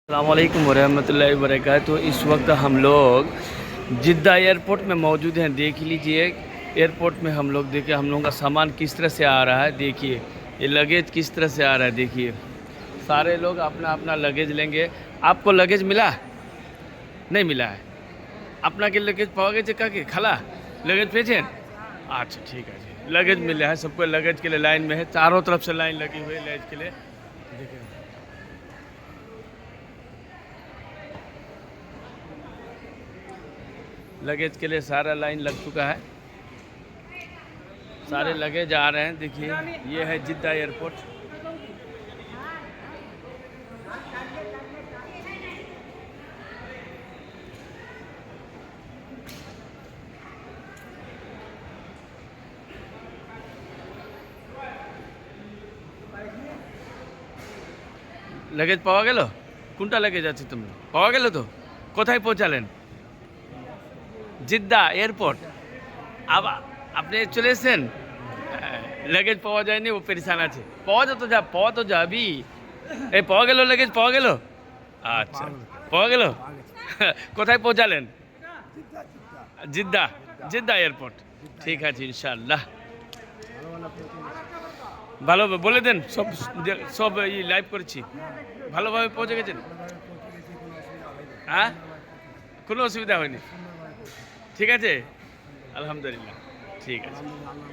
अस्सलामुअलैकुम वरहमतुल्लाहि वबरकातुहू। तो इस वक्त हम लोग जिद्दा एयरपोर्ट में मौजूद हैं। देख लीजिए एयरपोर्ट में हम लोग देखिए हम लोगों का सामान किस तरह से आ रहा है। देखिए ये लगेज किस तरह से आ रहा है। देखिए सारे लोग अपना अपना लगेज लेंगे। आपको लगेज मिला नहीं मिला है? अपना के लगेज पाओगे चक्का के खाला लगेज पेचे। अच्छा ठीक है जी, लगेज मिला है सबको। लगेज के लिए लाइन में है, चारों तरफ से लाइन लगी हुई है लगेज के लिए। देखिए लगेज के लिए सारा लाइन लग चुका है, सारे लगेज आ रहे हैं। देखिए ये है जिद्दा एयरपोर्ट। लगेज पावा गेल? কোনটা लगेज আছে তুমি পাওয়া গেল তো? কোথায় পৌঁছালেন? জিদ্দা এয়ারপোর্ট। আবার আপনি চলে এসেছেন? लगेज পাওয়া যায়নি, ও পেরেশান আছে। পাওয়া তো যাবি। এই পাওয়া গেল लगेज পাওয়া গেল? আচ্ছা পাওয়া গেল। কোথায় পৌঁছালেন? জিদ্দা জিদ্দা এয়ারপোর্ট। ঠিক আছে ইনশাআল্লাহ। ভালোভাবে বলে দেন, সব সব লাইভ করেছি। ভালোভাবে পৌঁছে গেছেন? হ্যাঁ কোনো অসুবিধা হয়নি? ঠিক আছে আলহামদুলিল্লাহ। ঠিক আছে।